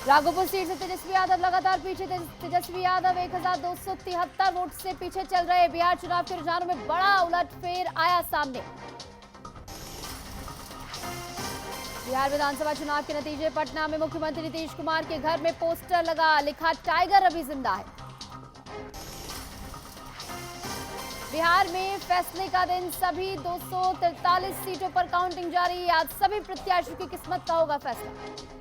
Raghopur seat से तेजस्वी यादव लगातार पीछे। तेजस्वी यादव 1273 वोट से पीछे चल रहे। बिहार चुनाव के रुझानों में बड़ा उलटफेर आया सामने। बिहार विधानसभा चुनाव के नतीजे। पटना में मुख्यमंत्री नीतीश कुमार के घर में पोस्टर लगा, लिखा टाइगर अभी जिंदा है। बिहार में फैसले का दिन, सभी 243 सीटों पर काउंटिंग जारी। आज सभी प्रत्याशियों की किस्मत का होगा फैसला।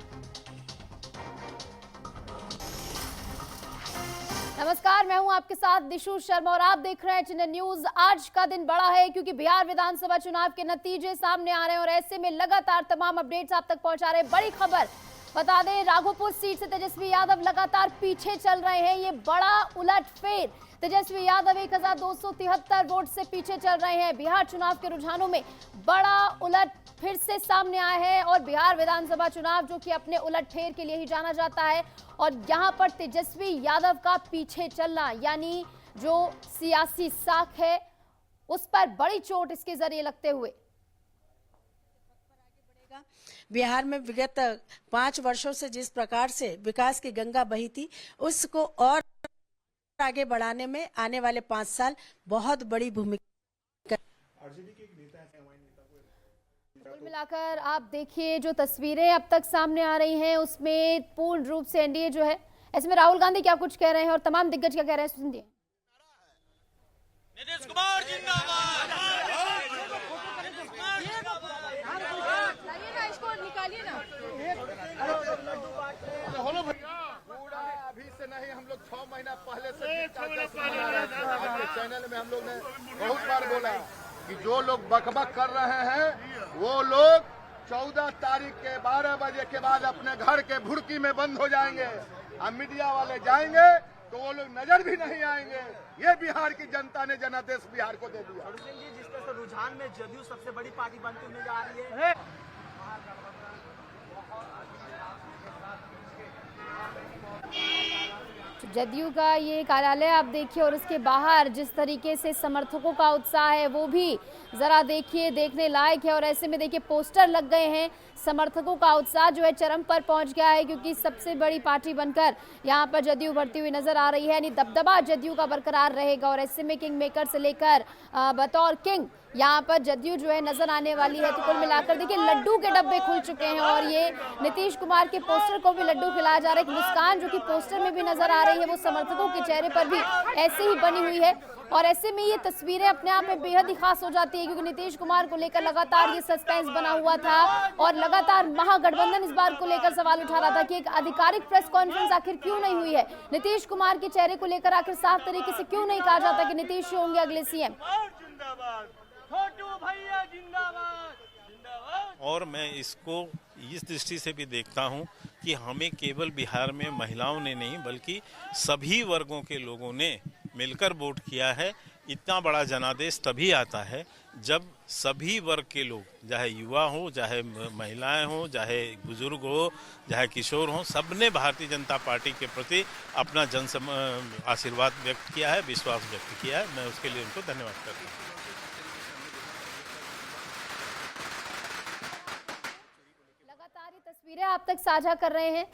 नमस्कार, मैं हूं आपके साथ दिशु शर्मा और आप देख रहे हैं चैनल न्यूज। आज का दिन बड़ा है क्योंकि बिहार विधानसभा चुनाव के नतीजे सामने आ रहे हैं और ऐसे में लगातार तमाम अपडेट्स आप तक पहुंचा रहे हैं। बड़ी खबर बता दें, राघोपुर सीट से तेजस्वी यादव लगातार पीछे चल रहे हैं। ये बड़ा उलटफेर, तेजस्वी यादव 1273 वोट से पीछे चल रहे हैं। बिहार चुनाव के रुझानों में बड़ा उलट फिर से सामने आया है और बिहार विधानसभा चुनाव जो कि अपने उलटफेर के लिए ही जाना जाता है और यहां पर तेजस्वी यादव का पीछे चलना यानी जो सियासी साख है उस पर बड़ी चोट इसके जरिए लगते हुए बिहार में विगत 5 वर्षों से जिस प्रकार से विकास की गंगा बही थी उसको और आगे बढ़ाने में आने वाले 5 साल बहुत बड़ी भूमिका। कुल मिलाकर आप देखिए जो तस्वीरें अब तक सामने आ रही हैं उसमें पूर्ण रूप से एनडीए जो है, ऐसे में राहुल गांधी क्या कुछ कह रहे हैं और तमाम दिग्गज क्या कह रहे हैं, सुनिए। नीतीश कुमार जिंदाबाद। इसको निकालिए ना। अभी से नहीं, हम लोग 6 महीना पहले से चैनल में हम लोग ने बहुत बार बोला कि जो लोग बकबक कर रहे हैं वो लोग 14 तारीख के 12 बजे के बाद अपने घर के भुड़की में बंद हो जाएंगे। अब मीडिया वाले जाएंगे तो वो लोग नजर भी नहीं आएंगे। ये बिहार की जनता ने जनादेश बिहार को दे दिया। जिस तरह से रुझान में जदयू सबसे बड़ी पार्टी बनती हुई जा रही है। जदयू का ये कार्यालय आप देखिए और उसके बाहर जिस तरीके से समर्थकों का उत्साह है वो भी जरा देखिए, देखने लायक है। और ऐसे में देखिए पोस्टर लग गए हैं, समर्थकों का उत्साह जो है चरम पर पहुंच गया है क्योंकि सबसे बड़ी पार्टी बनकर यहां पर जदयू बढ़ती हुई नजर आ रही है, यानी दबदबा जदयू का बरकरार रहेगा। और ऐसे में किंग मेकर से लेकर बतौर किंग यहाँ पर जदयू जो है नजर आने वाली है। तो कुल मिलाकर देखिए लड्डू के डब्बे खुल चुके हैं और ये नीतीश कुमार के पोस्टर को भी लड्डू खिलाया जा रहा है। मुस्कान जो कि पोस्टर में भी नजर आ रही है वो समर्थकों के चेहरे पर भी ऐसे ही बनी हुई है। और ऐसे में ये तस्वीरें अपने आप में बेहद ही खास हो जाती है क्योंकि नीतीश कुमार को लेकर लगातार ये सस्पेंस बना हुआ था और लगातार महागठबंधन इस बार को लेकर सवाल उठा रहा था कि एक आधिकारिक प्रेस कॉन्फ्रेंस आखिर क्यों नहीं हुई है, नीतीश कुमार के चेहरे को लेकर आखिर साफ तरीके से क्यों नहीं कहा जाता कि नीतीश होंगे अगले सीएम। और मैं इसको इस दृष्टि से भी देखता हूं कि हमें केवल बिहार में महिलाओं ने नहीं बल्कि सभी वर्गों के लोगों ने मिलकर वोट किया है। इतना बड़ा जनादेश तभी आता है जब सभी वर्ग के लोग, चाहे युवा हो, चाहे महिलाएं हो, चाहे बुजुर्ग हो, चाहे किशोर हो, सबने भारतीय जनता पार्टी के प्रति अपना आशीर्वाद व्यक्त किया है, विश्वास व्यक्त किया है। मैं उसके लिए उनको धन्यवाद करता हूँ। तस्वीरें आप तक साझा कर रहे हैं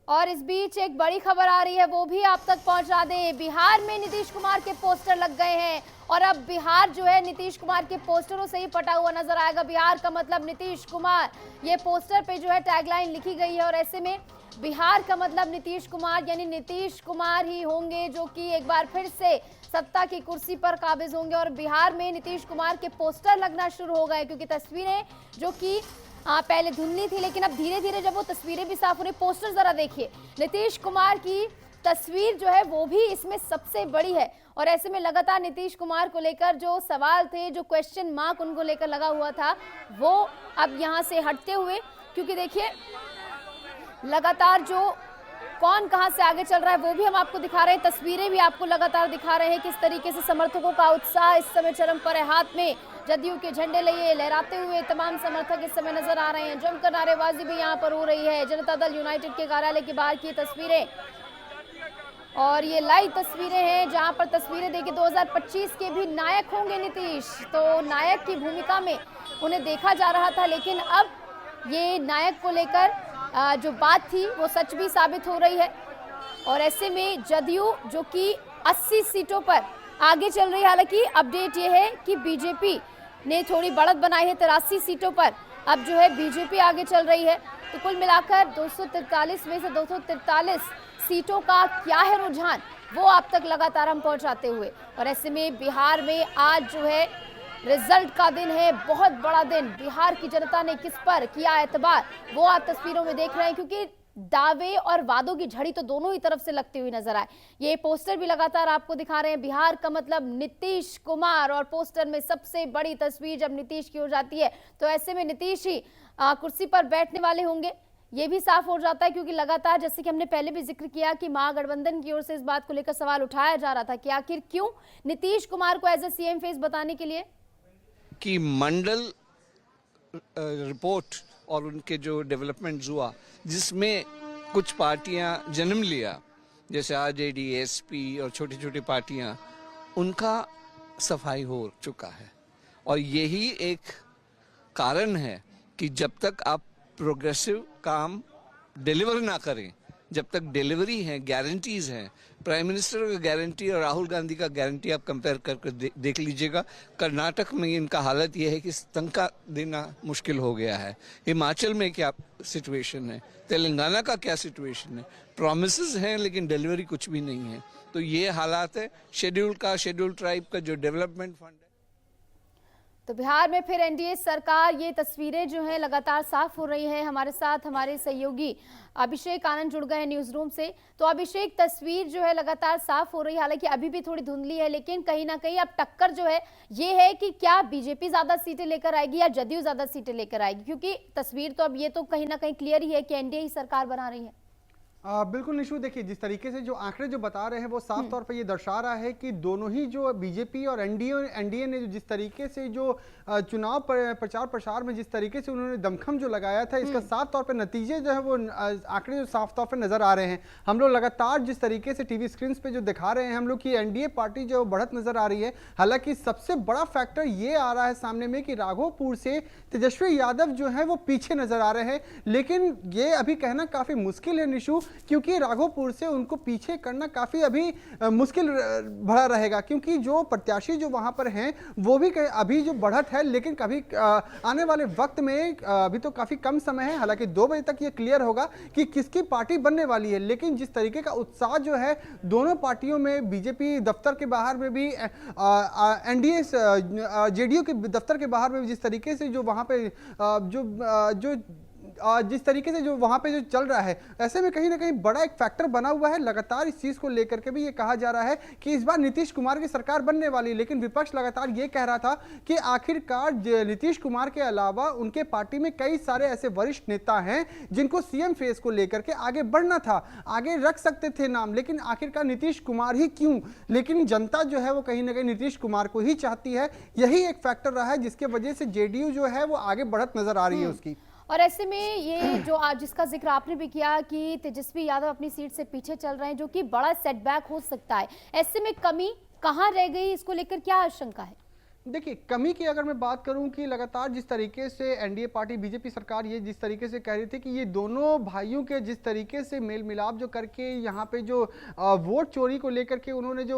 और इस बीच एक बड़ी खबर आ रही है वो भी आप तक पहुंचा दें। बिहार में नीतीश कुमार के पोस्टर लग गए हैं और अब बिहार जो है नीतीश कुमार के पोस्टरों से ही पटा हुआ नजर आएगा। बिहार का मतलब नीतीश कुमार, ये पोस्टर पे जो है टैगलाइन लिखी गई है और ऐसे में बिहार का मतलब नीतीश कुमार यानी नीतीश कुमार ही होंगे जो कि एक बार फिर से सत्ता की कुर्सी पर काबिज होंगे। और बिहार में नीतीश कुमार के पोस्टर लगना शुरू हो गए क्योंकि तस्वीरें जो कि पहले धुंधली थी लेकिन अब धीरे धीरे जब वो तस्वीरें भी साफ हो रही, पोस्टर जरा देखिए, नीतीश कुमार की तस्वीर जो है वो भी इसमें सबसे बड़ी है। और ऐसे में लगातार नीतीश कुमार को लेकर जो सवाल थे, जो क्वेश्चन मार्क उनको लेकर लगा हुआ था, वो अब यहाँ से हटते हुए, क्योंकि देखिए लगातार जो कौन कहां से आगे चल रहा है वो भी हम आपको दिखा रहे हैं, तस्वीरें भी आपको लगातार दिखा रहे हैं किस तरीके से समर्थकों का उत्साह इस समय चरम पर है। हाथ में जदयू के झंडे लिए लहराते हुए तमाम समर्थक इस समय नजर आ रहे हैं। जमकर नारेबाजी भी यहां पर हो रही है। जनता दल यूनाइटेड के कार्यालय के बाहर की तस्वीरें और ये लाइव तस्वीरें हैं जहां पर तस्वीरें देखिए 2025 के भी नायक होंगे नीतीश, तो नायक की भूमिका में उन्हें देखा जा रहा था लेकिन अब ये नायक को लेकर जो बात थी वो सच भी साबित हो रही है। और ऐसे में जदयू जो कि 80 सीटों पर आगे चल रही है, हालांकि अपडेट ये है कि बीजेपी ने थोड़ी बढ़त बनाई है 83 सीटों पर, अब जो है बीजेपी आगे चल रही है। तो कुल मिलाकर 243 में से 243 सीटों का क्या है रुझान, वो आप तक लगातार हम पहुंचाते हुए। और ऐसे में बिहार में आज जो है रिजल्ट का दिन है, बहुत बड़ा दिन। बिहार की जनता ने किस पर किया एतबार, वो आप तस्वीरों में देख रहे हैं, क्योंकि दावे और वादों की झड़ी तो दोनों ही तरफ से लगती हुई नजर आए। ये पोस्टर भी लगातार आपको दिखा रहे हैं, बिहार का मतलब नीतीश कुमार, और पोस्टर में सबसे बड़ी तस्वीर जब नीतीश की हो जाती है तो ऐसे में नीतीश ही कुर्सी पर बैठने वाले होंगे, ये भी साफ हो जाता है। क्योंकि लगातार, जैसे कि हमने पहले भी जिक्र किया, कि महागठबंधन की ओर से इस बात को लेकर सवाल उठाया जा रहा था कि आखिर क्यों नीतीश कुमार को एज ए सीएम फेस बताने के लिए कि मंडल रिपोर्ट और उनके जो डेवलपमेंट हुआ, जिसमें कुछ पार्टियां जन्म लिया, जैसे आरजेडी, एसपी और छोटी छोटी पार्टियां, उनका सफाई हो चुका है। और यही एक कारण है कि जब तक आप प्रोग्रेसिव काम डिलीवर ना करें, जब तक डिलीवरी है, गारंटीज हैं, प्राइम मिनिस्टर का गारंटी और राहुल गांधी का गारंटी आप कंपेयर करके देख लीजिएगा। कर्नाटक में इनका हालत यह है कि तनख्वाह देना मुश्किल हो गया है। हिमाचल में क्या सिचुएशन है, तेलंगाना का क्या सिचुएशन है, प्रॉमिसेस हैं लेकिन डिलीवरी कुछ भी नहीं है। तो ये हालात है शेड्यूल ट्राइब का जो डेवलपमेंट फंड है। तो बिहार में फिर एनडीए सरकार, ये तस्वीरें जो हैं लगातार साफ हो रही हैं। हमारे साथ हमारे सहयोगी अभिषेक आनंद जुड़ गए हैं न्यूज रूम से। तो अभिषेक, तस्वीर जो है लगातार साफ हो रही है, हालांकि अभी भी थोड़ी धुंधली है, लेकिन कहीं ना कहीं अब टक्कर जो है ये है कि क्या बीजेपी ज्यादा सीटें लेकर आएगी या जदयू ज्यादा सीटें लेकर आएगी, क्योंकि तस्वीर तो अब ये तो कहीं ना कहीं क्लियर ही है कि एनडीए ही सरकार बना रही है। बिल्कुल निशु, देखिए जिस तरीके से जो आंकड़े जो बता रहे हैं वो साफ तौर पर ये दर्शा रहा है कि दोनों ही जो बीजेपी और एनडीए ने जो जिस तरीके से जो चुनाव प्रचार प्रसार में जिस तरीके से उन्होंने दमखम जो लगाया था, इसका साफ तौर पर नतीजे जो है वो आंकड़े जो साफ तौर पर नजर आ रहे हैं। हम लोग लगातार जिस तरीके से टीवी स्क्रीन पे जो दिखा रहे हैं हम लोग की एनडीए पार्टी जो बढ़त नजर आ रही है। हालांकि सबसे बड़ा फैक्टर ये आ रहा है सामने में कि राघोपुर से तेजस्वी यादव जो है वो पीछे नजर आ रहे हैं, लेकिन ये अभी कहना काफी मुश्किल है निशु, क्योंकि राघोपुर से उनको पीछे करना काफी अभी मुश्किल भरा रहेगा, क्योंकि जो प्रत्याशी जो वहां पर हैं वो भी अभी जो बढ़त है, लेकिन कभी आने वाले वक्त में अभी तो काफी कम समय है। हालांकि 2 बजे तक ये क्लियर होगा कि किसकी पार्टी बनने वाली है, लेकिन जिस तरीके का उत्साह जो है दोनों पार्टियों में, बीजेपी दफ्तर के बाहर में भी, एनडीए जेडीयू के दफ्तर के बाहर में जिस तरीके से जो वहां पे जो जिस तरीके से जो वहां पे जो चल रहा है, ऐसे में कहीं ना कहीं बड़ा एक फैक्टर बना हुआ है। लगातार इस चीज को लेकर के भी ये कहा जा रहा है कि इस बार नीतीश कुमार की सरकार बनने वाली, लेकिन विपक्ष लगातार ये कह रहा था कि आखिरकार नीतीश कुमार के अलावा उनके पार्टी में कई सारे ऐसे वरिष्ठ नेता हैं जिनको सीएम फेस को लेकर के आगे बढ़ना था, आगे रख सकते थे नाम, लेकिन आखिरकार नीतीश कुमार ही क्यों। लेकिन जनता जो है वो कहीं ना कहीं नीतीश कुमार को ही चाहती है। यही एक फैक्टर रहा है जिसके वजह से जेडीयू जो है वो आगे बढ़त नजर आ रही है उसकी। और ऐसे में ये जो आज जिसका जिक्र आपने भी किया कि तेजस्वी यादव अपनी सीट से पीछे चल रहे हैं, जो कि बड़ा सेटबैक हो सकता है, ऐसे में कमी कहां रह गई, इसको लेकर क्या आशंका है? देखिए, कमी की अगर मैं बात करूं कि लगातार जिस तरीके से एनडीए पार्टी बीजेपी सरकार ये जिस तरीके से कह रही थी कि ये दोनों भाइयों के जिस तरीके से मेल मिलाप जो करके यहाँ पे जो वोट चोरी को लेकर के उन्होंने जो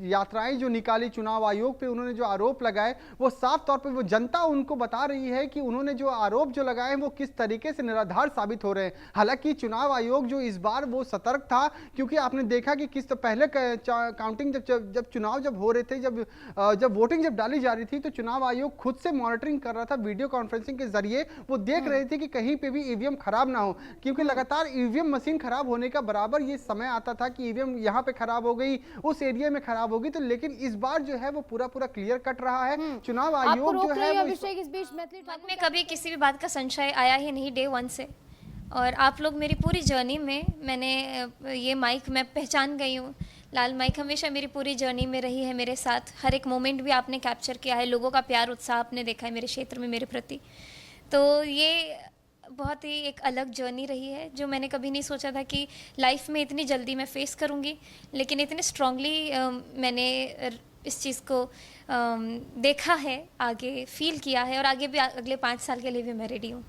यात्राएं जो निकाली, चुनाव आयोग पे उन्होंने जो आरोप लगाए, वो साफ तौर पे वो जनता उनको बता रही है कि उन्होंने जो आरोप जो लगाए वो किस तरीके से निराधार साबित हो रहे हैं। हालांकि चुनाव आयोग जो इस बार वो सतर्क था, क्योंकि आपने देखा कि किस पहले काउंटिंग जब चुनाव जब हो रहे थे, जब वोटिंग जब डाली जा रही थी, तो चुनाव आयोग खुद से मॉनिटरिंग कर रहा था, वीडियो कॉन्फ्रेंसिंग के जरिए वो देख रहे थे कि कहीं पे भी ईवीएम खराब ना हो, क्योंकि लगातार ईवीएम मशीन खराब होने का बराबर ये समय आता था कि ईवीएम यहाँ पे खराब हो गई, उस एरिया में खराब होगी। तो लेकिन इस बार जो है वो पूरा क्लियर कट रहा है। चुनाव आयोग जो है अभिषेक, इस बीच मन में कभी किसी भी बात का संशय आया ही नहीं डे 1 से, और आप लोग मेरी पूरी जर्नी में, मैंने ये माइक मैं पहचान गई हूँ, लाल माइक हमेशा मेरी पूरी जर्नी में रही है मेरे साथ, हर एक मोमेंट भी आपने कैप्चर किया है, लोगों का प्यार उत्साह आपने देखा है मेरे क्षेत्र में मेरे प्रति। तो ये बहुत ही एक अलग जर्नी रही है जो मैंने कभी नहीं सोचा था कि लाइफ में इतनी जल्दी मैं फेस करूँगी, लेकिन इतने स्ट्रांगली मैंने इस चीज़ को देखा है, आगे फील किया है, और आगे भी अगले 5 साल के लिए भी मैं रेडी हूँ।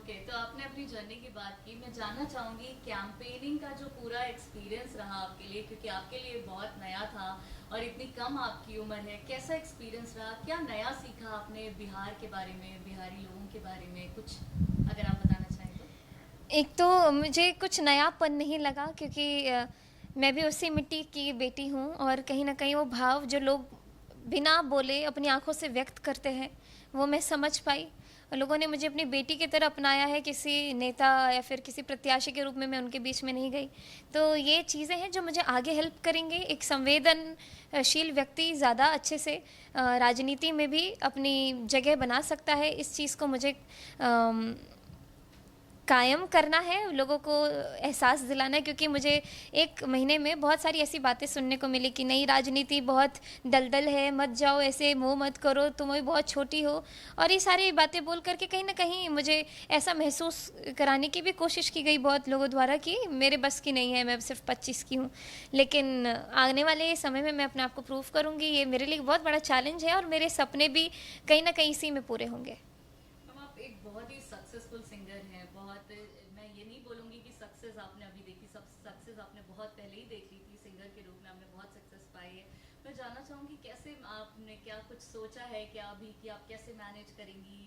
ओके, तो आपने अपनी जर्नी की बात की। मैं जानना चाहूंगी कैंपेनिंग का जो पूरा एक्सपीरियंस रहा आपके लिए, क्योंकि आपके लिए बहुत नया था और इतनी कम आपकी उम्र है, कैसा एक्सपीरियंस रहा? क्या नया सीखा आपने बिहार के बारे में, बिहारी लोगों के बारे में? कुछ अगर आप बताना चाहें तो। एक तो मुझे कुछ नयापन नहीं लगा, क्योंकि मैं भी उसी मिट्टी की बेटी हूँ और कहीं ना कहीं वो भाव जो लोग बिना बोले अपनी आंखों से व्यक्त करते हैं वो मैं समझ पाई। लोगों ने मुझे अपनी बेटी की तरह अपनाया है, किसी नेता या फिर किसी प्रत्याशी के रूप में मैं उनके बीच में नहीं गई। तो ये चीज़ें हैं जो मुझे आगे हेल्प करेंगे। एक संवेदनशील व्यक्ति ज़्यादा अच्छे से राजनीति में भी अपनी जगह बना सकता है। इस चीज़ को मुझे कायम करना है, लोगों को एहसास दिलाना है, क्योंकि मुझे एक महीने में बहुत सारी ऐसी बातें सुनने को मिली कि नई राजनीति बहुत दलदल है, मत जाओ, ऐसे मुंह मत करो, तुम अभी बहुत छोटी हो, और ये सारी बातें बोल करके कहीं ना कहीं मुझे ऐसा महसूस कराने की भी कोशिश की गई बहुत लोगों द्वारा कि मेरे बस की नहीं है, मैं सिर्फ 25 की हूँ। लेकिन आने वाले समय में मैं अपने आप को प्रूव करूँगी। ये मेरे लिए बहुत बड़ा चैलेंज है और मेरे सपने भी कहीं ना कहीं इसी में पूरे होंगे। आप एक बहुत ही सक्सेसफुल सिंगर हैं, बहुत, मैं ये नहीं बोलूँगी कि सक्सेस आपने अभी देखी, सब सक्सेस आपने बहुत पहले ही देख ली थी। सिंगर के रूप में आपने बहुत सक्सेस पाई है। मैं जानना चाहूँगी कैसे आपने क्या कुछ सोचा है क्या अभी कि आप कैसे मैनेज करेंगी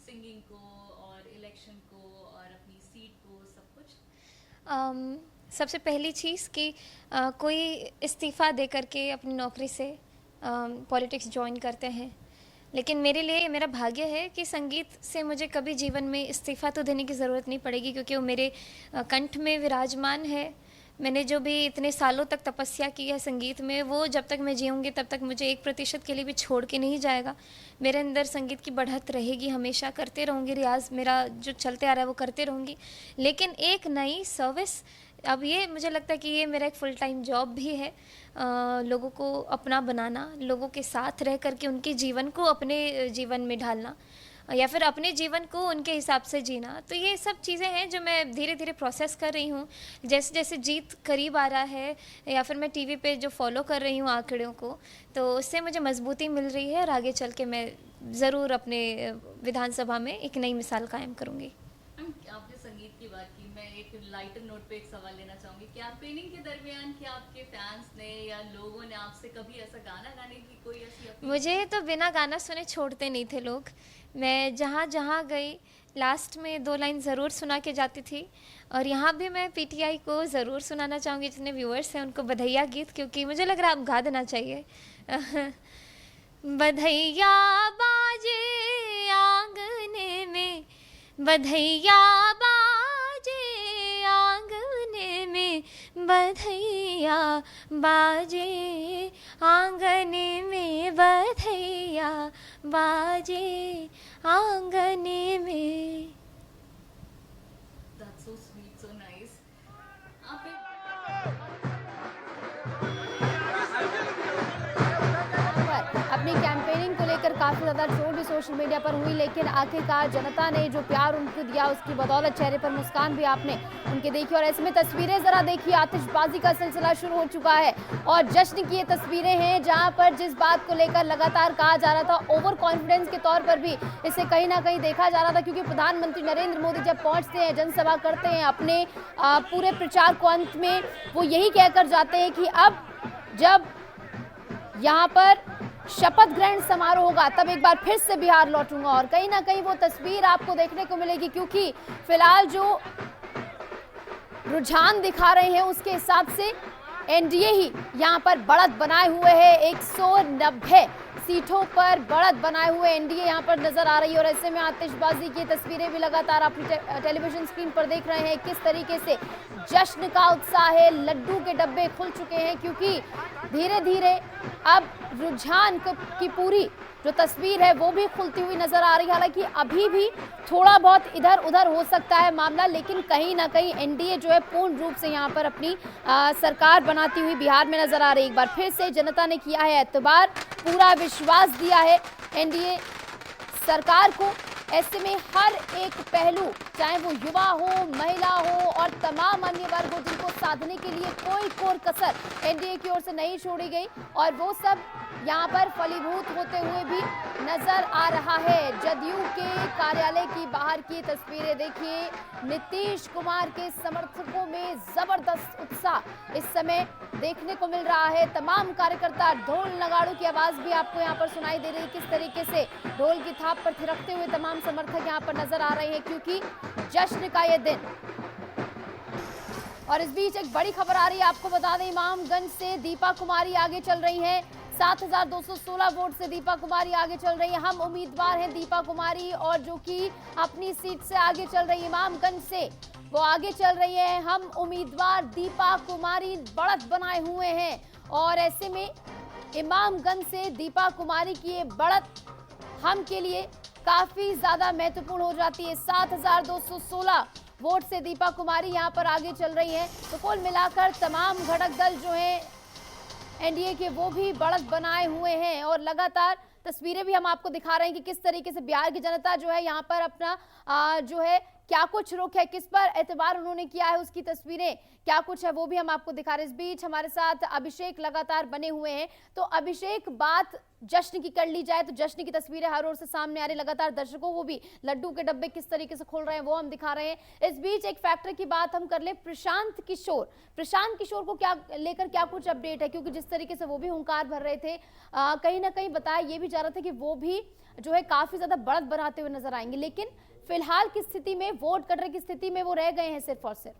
सिंगिंग को और इलेक्शन को और अपनी सीट को, सब कुछ? सबसे पहली चीज़ कि कोई इस्तीफ़ा दे करके अपनी नौकरी से पॉलिटिक्स ज्वाइन करते हैं, लेकिन मेरे लिए मेरा भाग्य है कि संगीत से मुझे कभी जीवन में इस्तीफ़ा तो देने की ज़रूरत नहीं पड़ेगी, क्योंकि वो मेरे कंठ में विराजमान है। मैंने जो भी इतने सालों तक तपस्या की है संगीत में, वो जब तक मैं जीऊँगी तब तक मुझे 1% के लिए भी छोड़ के नहीं जाएगा। मेरे अंदर संगीत की बढ़त रहेगी, हमेशा करते रहूँगी, रियाज़ मेरा जो चलते आ रहा है वो करते रहूँगी। लेकिन एक नई सर्विस, अब ये मुझे लगता है कि ये मेरा एक फुल टाइम जॉब भी है, लोगों को अपना बनाना, लोगों के साथ रह करके उनके जीवन को अपने जीवन में ढालना या फिर अपने जीवन को उनके हिसाब से जीना। तो ये सब चीज़ें हैं जो मैं धीरे धीरे प्रोसेस कर रही हूँ। जैसे जैसे जीत करीब आ रहा है या फिर मैं टीवी पे जो फॉलो कर रही हूँ आंकड़ों को, तो उससे मुझे मजबूती मिल रही है और आगे चल के मैं ज़रूर अपने विधानसभा में एक नई मिसाल कायम करूँगी। आपने संगीत की बात की, मैं एक लाइटर नोट पे एक सवाल लेना चाहूँगी। कैंपेनिंग के दरमियान क्या आपके फैंस ने या लोगों ने आपसे कभी ऐसा गाना गाने की कोई ऐसी अपील? मुझे तो बिना गाना सुने छोड़ते नहीं थे लोग। मैं जहाँ जहाँ गई लास्ट में 2 लाइन ज़रूर सुना के जाती थी, और यहाँ भी मैं पीटीआई को ज़रूर सुनाना चाहूँगी, जितने व्यूअर्स हैं उनको बधैया गीत, क्योंकि मुझे लग रहा है आप गा देना चाहिए। बधैया बाजे आंगने में, बधैया बाजे आंगने में, बधैया बाजे आंगने में, बधैया बाजे आंगने में। That's so sweet, so nice. आप अपनी कैंपेनिंग को लेकर काफी ज्यादा ट्रोल भी सोशल मीडिया पर हुई, लेकिन आखिरकार जनता ने जो प्यार उनको दिया उसकी बदौलत चेहरे पर मुस्कान भी आपने उनके देखी। और ऐसे में तस्वीरें जरा देखिए, आतिशबाजी का सिलसिला शुरू हो चुका है और जश्न की ये तस्वीरें हैं जहां पर जिस बात को लेकर लगातार कहा जा रहा था, ओवर कॉन्फिडेंस के तौर पर भी इसे कहीं ना कहीं देखा जा रहा था, क्योंकि प्रधानमंत्री नरेंद्र मोदी जब पहुंचते हैं, जनसभा करते हैं, अपने पूरे प्रचार को अंत में वो यही कहकर जाते हैं कि अब जब यहाँ पर शपथ ग्रहण समारोह होगा तब एक बार फिर से बिहार लौटूंगा। और कहीं ना कहीं वो तस्वीर आपको देखने को मिलेगी, क्योंकि फिलहाल जो रुझान दिखा रहे हैं उसके हिसाब से एनडीए ही यहाँ पर बढ़त बनाए हुए है। 190 सीटों पर बढ़त बनाए हुए एनडीए यहाँ पर नजर आ रही है। और ऐसे में आतिशबाजी की तस्वीरें भी लगातार आप टेलीविजन स्क्रीन पर देख रहे हैं, किस तरीके से जश्न का उत्साह है, लड्डू के डब्बे खुल चुके हैं, क्योंकि धीरे धीरे अब रुझान की पूरी जो तस्वीर है वो भी खुलती हुई नजर आ रही है। हालांकि अभी भी थोड़ा बहुत इधर उधर हो सकता है मामला, लेकिन कहीं ना कहीं एनडीए जो है पूर्ण रूप से यहाँ पर अपनी सरकार बनाती हुई बिहार में नजर आ रही है। एक बार फिर से जनता ने किया है एतबार, पूरा विश्वास दिया है एनडीए सरकार को। ऐसे में हर एक पहलू, चाहे वो युवा हो, महिला हो और तमाम अन्य वर्ग हो, जिनको साधने के लिए कोई कोर कसर एनडीए की ओर से नहीं छोड़ी गई, और वो सब यहाँ पर फलीभूत होते हुए भी नजर आ रहा है। जदयू के कार्यालय की बाहर की तस्वीरें देखिए, नीतीश कुमार के समर्थकों में जबरदस्त उत्साह इस समय देखने को मिल रहा है। तमाम कार्यकर्ता, ढोल नगाड़ों की आवाज भी आपको यहाँ पर सुनाई दे रही है। किस तरीके से ढोल की थाप पर थिरकते हुए तमाम समर्थक यहाँ पर नजर आ रहे हैं, क्योंकि जश्न का ये दिन। और इस बीच एक बड़ी खबर आ रही है, आपको बता दें, इमामगंज से दीपा कुमारी आगे चल रही हैं। 7,216 वोट से दीपा कुमारी आगे चल रही है। हम उम्मीदवार हैं दीपा कुमारी, और जो कि अपनी सीट से आगे चल रही है, इमामगंज से वो आगे चल रही है। हम उम्मीदवार दीपा कुमारी बढ़त बनाए हुए हैं, और ऐसे में इमामगंज से दीपा कुमारी की ये बढ़त हम के लिए काफी ज्यादा महत्वपूर्ण हो जाती है। 7,216 वोट से दीपा कुमारी यहां पर आगे चल रही है। तो कुल मिलाकर तमाम घटक दल जो हैं एनडीए के, वो भी बढ़त बनाए हुए हैं, और लगातार तस्वीरें भी हम आपको दिखा रहे हैं कि किस तरीके से बिहार की जनता जो है यहाँ पर अपना जो है क्या कुछ रुख है, किस पर एतबार उन्होंने किया है, उसकी तस्वीरें क्या कुछ है वो भी हम आपको दिखा रहे हैं। इस बीच हमारे साथ अभिषेक लगातार बने हुए हैं। तो अभिषेक, बात जश्न की कर ली जाए तो जश्न की तस्वीरें हर ओर से सामने आ रही, लगातार दर्शकों को भी लड्डू के डब्बे किस तरीके से खोल रहे हैं वो हम दिखा रहे हैं। इस बीच एक फैक्टर की बात हम कर ले, प्रशांत किशोर को क्या लेकर क्या कुछ अपडेट है, क्योंकि जिस तरीके से वो भी हुंकार भर रहे थे, कहीं ना कहीं बताया ये भी जा रहा था कि वो भी जो है काफी ज्यादा बढ़त बनाते हुए नजर आएंगे, लेकिन फिलहाल की स्थिति में, वोट कटने की स्थिति में वो रह गए हैं सिर्फ और सिर्फ।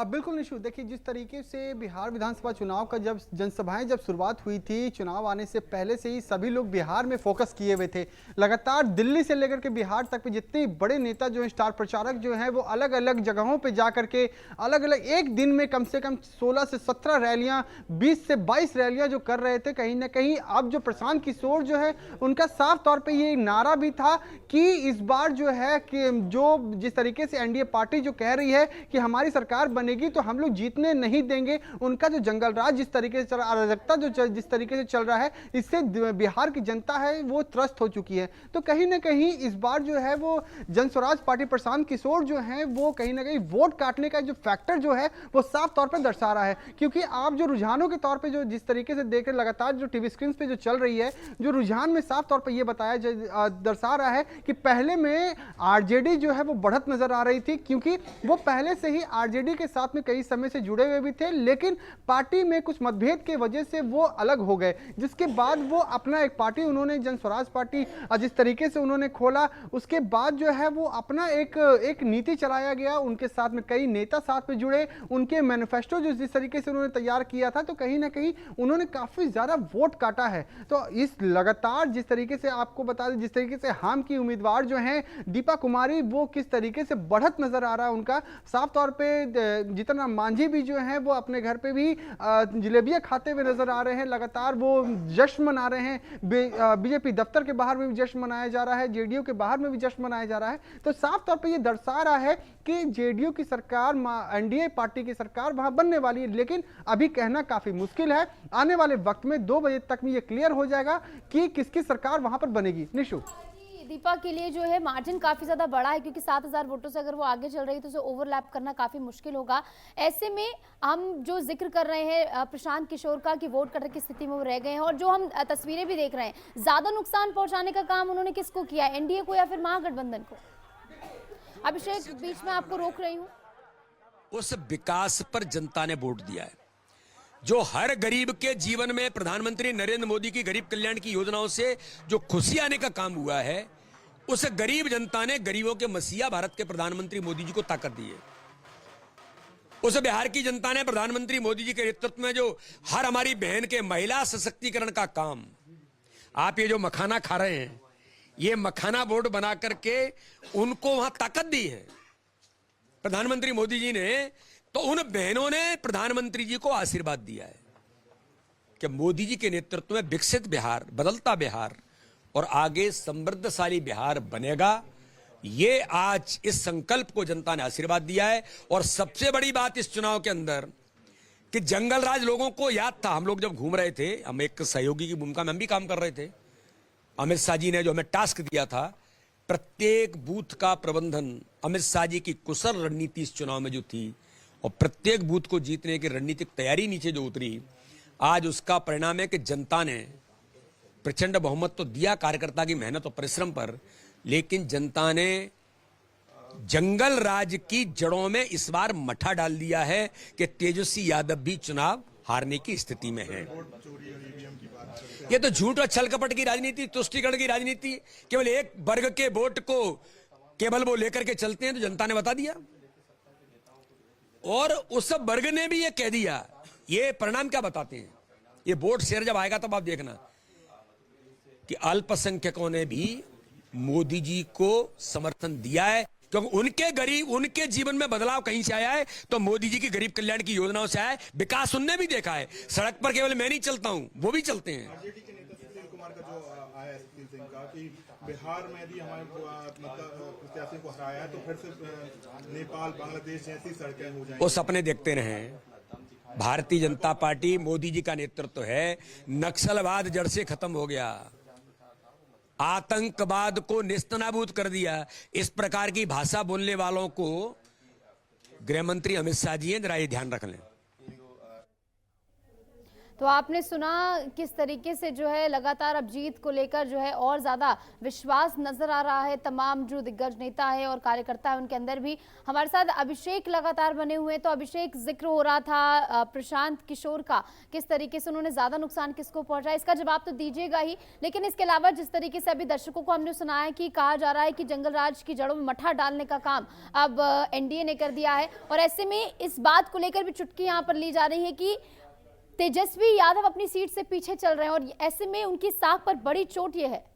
बिल्कुल निशु, देखिए जिस तरीके से बिहार विधानसभा चुनाव का जब जनसभाएं जब शुरुआत हुई थी, चुनाव आने से पहले से ही सभी लोग बिहार में फोकस किए हुए थे। लगातार दिल्ली से लेकर के बिहार तक में जितने बड़े नेता जो हैं, स्टार प्रचारक जो हैं, वो अलग अलग जगहों पे जा करके अलग अलग एक दिन में कम से कम 16 से 17 रैलियां, 20 से 22 रैलियां जो कर रहे थे। कहीं ना कहीं अब जो प्रशांत किशोर जो है, उनका साफ तौर पर ये नारा भी था कि इस बार जो है कि जो जिस तरीके से एनडीए पार्टी जो कह रही है कि हमारी सरकार बनेगी तो हम लोग जीतने नहीं देंगे, उनका जो जंगल राज जिस तरीके से चल रहा, अराजकता जो जिस तरीके से चल रहा है, इससे बिहार की जनता है वो त्रस्त हो चुकी है। तो कहीं ना कहीं इस बार जो है वो जन स्वराज पार्टी प्रशांत किशोर जो है वो कहीं ना कहीं वोट काटने का जो फैक्टर जो है वो साफ तौर पर दर्शा रहा है। क्योंकि आप जो रुझानों के तौर पर जो जिस तरीके से देख रहे, लगातार जो टीवी स्क्रीन पे जो चल रही है, जो रुझान में साफ तौर पर यह बताया दर्शा रहा है कि पहले में आरजेडी जो है वो बढ़त नजर आ रही थी, क्योंकि वो पहले से ही आरजेडी के साथ में कई समय से जुड़े हुए भी थे, लेकिन पार्टी में कुछ मतभेद की वजह से वो अलग हो गए, जिसके बाद वो अपना एक पार्टी उन्होंने जन स्वराज पार्टी जिस तरीके से उन्होंने खोला, उसके बाद जो है वो अपना एक नीति चलाया गया, उनके साथ में कई नेता साथ में जुड़े, उनके मैनिफेस्टो जो जिस तरीके से उन्होंने तैयार किया था, तो कहीं ना कहीं उन्होंने काफी ज्यादा वोट काटा है। तो इस लगातार जिस तरीके से आपको बता दें, जिस तरीके से हम की उम्मीदवार जो हैं दीपा कुमारी, वो किस तरीके से बढ़त नजर आ रहा है उनका, साफ तौर पे जितना मांझी भी जो है वो अपने घर पे भी जलेबियां खाते हुए नजर आ रहे हैं, लगातार वो जश्न मना रहे हैं। बीजेपी दफ्तर के बाहर में भी जश्न मनाया जा रहा है, जेडीयू के बाहर में भी जश्न मनाया जा रहा है। तो साफ तौर पे ये दर्शा रहा है कि जेडीयू की सरकार, एनडीए पार्टी की सरकार वहां बनने वाली है, लेकिन अभी कहना काफी मुश्किल है। आने वाले वक्त में 2 बजे तक में ये क्लियर हो जाएगा कि किसकी सरकार वहां पर बनेगी। निशु, दीपा के लिए जो है मार्जिन काफी ज्यादा बड़ा है, क्योंकि 7,000 वोटों से अगर वो आगे चल रही है तो उसे ओवरलैप करना काफी मुश्किल होगा। ऐसे में हम जो जिक्र कर रहे हैं प्रशांत किशोर का कि वोट कटने की स्थिति में वो रह गए हैं, और जो हम तस्वीरें भी देख रहे हैं, ज्यादा नुकसान पहुंचाने का काम उन्होंने किसको किया, एनडीए को या फिर महागठबंधन को? अभिषेक, बीच में आपको रोक रही हूँ। उस विकास पर जनता ने वोट दिया है, जो हर गरीब के जीवन में प्रधानमंत्री नरेंद्र मोदी की गरीब कल्याण की योजनाओं से जो खुशी आने का काम हुआ है, उस गरीब जनता ने गरीबों के मसीहा भारत के प्रधानमंत्री मोदी जी को ताकत दी है। उस बिहार की जनता ने प्रधानमंत्री मोदी जी के नेतृत्व में जो हर हमारी बहन के महिला सशक्तिकरण का काम, आप ये जो मखाना खा रहे हैं, ये मखाना बोर्ड बना करके उनको वहां ताकत दी है प्रधानमंत्री मोदी जी ने। तो उन बहनों ने प्रधानमंत्री जी को आशीर्वाद दिया है कि मोदी जी के नेतृत्व में विकसित बिहार, बदलता बिहार और आगे समृद्धशाली बिहार बनेगा। ये आज इस संकल्प को जनता ने आशीर्वाद दिया है। और सबसे बड़ी बात इस चुनाव के अंदर कि जंगल राज लोगों को याद था, हम लोग जब घूम रहे थे, हम एक सहयोगी की भूमिका में हम भी काम कर रहे थे, अमित शाह जी ने जो हमें टास्क दिया था, प्रत्येक बूथ का प्रबंधन अमित शाह जी की कुशल रणनीति इस चुनाव में जो थी, और प्रत्येक बूथ को जीतने की रणनीतिक तैयारी नीचे जो उतरी, आज उसका परिणाम है कि जनता ने प्रचंड बहुमत तो दिया कार्यकर्ता की मेहनत और परिश्रम पर, लेकिन जनता ने जंगल राज की जड़ों में इस बार मठा डाल दिया है कि तेजस्वी यादव भी चुनाव हारने की स्थिति में है। ये तो झूठ और छल कपट की राजनीति, तुष्टिकरण की राजनीति, केवल एक वर्ग के वोट को केवल वो लेकर के चलते हैं, तो जनता ने बता दिया और उस वर्ग ने भी ये कह दिया। ये परिणाम क्या बताते हैं? ये वोट शेयर जब आएगा तब आप देखना कि अल्पसंख्यकों ने भी मोदी जी को समर्थन दिया है, क्योंकि उनके जीवन में बदलाव कहीं से आया है तो मोदी जी की गरीब कल्याण की योजनाओं से आया है। विकास उनने भी देखा है। सड़क पर केवल मैं नहीं चलता हूं, वो भी चलते हैं। आरजेडी के नेता सुशील कुमार का जो आया है, सुशील सिंह का, कि बिहार में भी हमारे प्रत्याशी को हराया है तो फिर से नेपाल बांग्लादेश जैसी सड़कें हो जाएंगी। वो सपने देखते रहे। भारतीय जनता पार्टी मोदी जी का नेतृत्व है, नक्सलवाद जड़ से खत्म हो गया, आतंकवाद को नेस्तनाबूद कर दिया। इस प्रकार की भाषा बोलने वालों को गृह मंत्री अमित शाह जी जरा ये ध्यान रख लें। तो आपने सुना किस तरीके से जो है लगातार अब जीत को लेकर जो है और ज्यादा विश्वास नजर आ रहा है तमाम जो दिग्गज नेता है और कार्यकर्ता है उनके अंदर भी। हमारे साथ अभिषेक लगातार बने हुए हैं। तो अभिषेक, जिक्र हो रहा था प्रशांत किशोर का, किस तरीके से उन्होंने ज्यादा नुकसान किसको पहुंचा, इसका जवाब तो दीजिएगा ही, लेकिन इसके अलावा जिस तरीके से अभी दर्शकों को हमने सुनाया कि कहा जा रहा है कि जंगल राज की जड़ों में मठा डालने का काम अब एनडीए ने कर दिया है, और ऐसे में इस बात को लेकर भी चुटकी यहाँ पर ली जा रही है कि तेजस्वी यादव अपनी सीट से पीछे चल रहे हैं और ऐसे में उनकी साख पर बड़ी चोट ये है।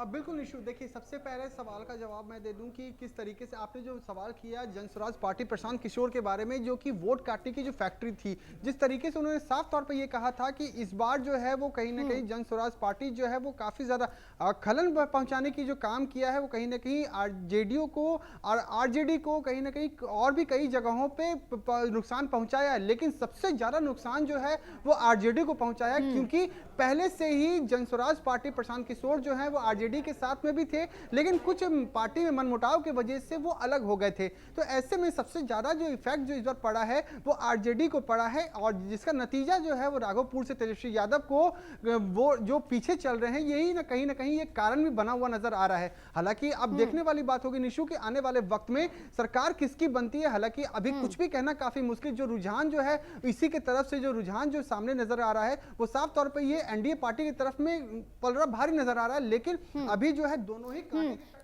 बिल्कुल निशु, देखिए सबसे पहले सवाल का जवाब मैं दे दूं कि किस तरीके से आपने जो सवाल किया जन स्वराज पार्टी प्रशांत किशोर के बारे में, जो कि वोट काटने की जो फैक्ट्री थी, जिस तरीके से उन्होंने साफ तौर पे ये कहा था कि इस बार जो है वो कहीं ना कहीं जन स्वराज पार्टी जो है वो काफ़ी ज़्यादा खलन पहुंचाने की जो काम किया है वो कहीं ना कहीं जेडीयू को और आरजेडी को कहीं ना कहीं और भी कई जगहों पर नुकसान पहुँचाया है, लेकिन सबसे ज़्यादा नुकसान जो है वो आरजेडी को पहुँचाया, क्योंकि पहले से ही जन स्वराज पार्टी प्रशांत किशोर जो है वो आरजेडी के साथ में भी थे, लेकिन कुछ पार्टी में मनमुटाव की वजह से वो अलग हो गए थे। तो ऐसे में सबसे ज्यादा जो इफेक्ट जो इस बार पड़ा है वो आरजेडी को पड़ा है, और जिसका नतीजा जो है वो राघोपुर से तेजस्वी यादव को वो जो पीछे चल रहे हैं, यही ना कहीं एक कारण भी बना हुआ नजर आ रहा है। हालांकि अब देखने वाली बात होगी निशु कि आने वाले वक्त में सरकार किसकी बनती है। हालांकि अभी कुछ भी कहना काफी मुश्किल, जो रुझान जो है इसी के तरफ से जो रुझान जो सामने नजर आ रहा है वो साफ तौर पर ये एनडीए पार्टी की तरफ में पलड़ा भारी नजर आ रहा है, लेकिन अभी जो है दोनों ही।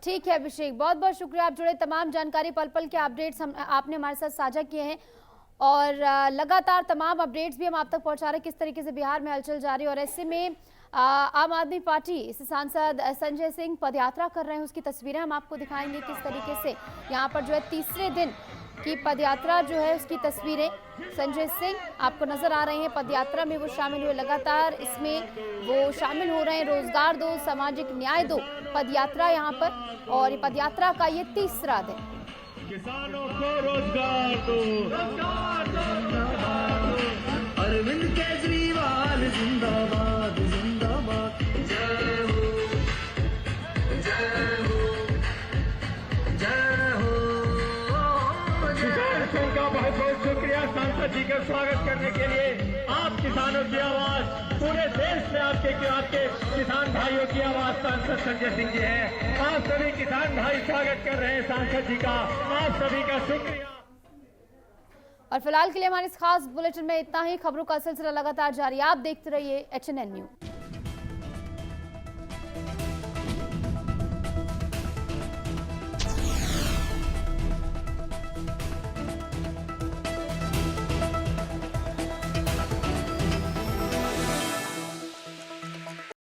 ठीक है अभिषेक, बहुत बहुत शुक्रिया, आप जुड़े, तमाम जानकारी पल पल के अपडेट्स आपने हमारे साथ साझा किए हैं और लगातार तमाम अपडेट्स भी हम आप तक पहुंचा रहे हैं किस तरीके से बिहार में हलचल जारी। और ऐसे में आम आदमी पार्टी से सांसद संजय सिंह पदयात्रा कर रहे हैं, उसकी तस्वीरें हम आपको दिखाएंगे किस तरीके से यहाँ पर जो है तीसरे दिन की पदयात्रा जो है उसकी तस्वीरें संजय सिंह आपको नजर आ रहे हैं। पदयात्रा में वो शामिल हुए, लगातार इसमें वो शामिल हो रहे हैं। रोजगार दो, सामाजिक न्याय दो पदयात्रा यहाँ पर, और ये पदयात्रा का ये तीसरा दिन। किसानों को रोजगार दो, अरविंद केजरीवाल जिंदाबाद जिंदाबाद, जय हो जय हो जय हो। का बहुत बहुत शुक्रिया सांसद जी का स्वागत करने के लिए। आप किसानों की आवाज पूरे देश में आपके किसान भाइयों की आवाज सांसद संजय सिंह जी है। आप सभी किसान भाई स्वागत कर रहे हैं सांसद जी का, आप सभी का शुक्रिया। और फिलहाल के लिए हमारे इस खास बुलेटिन में इतना ही। खबरों का सिलसिला लगातार जारी, आप देखते रहिए HNN न्यूज।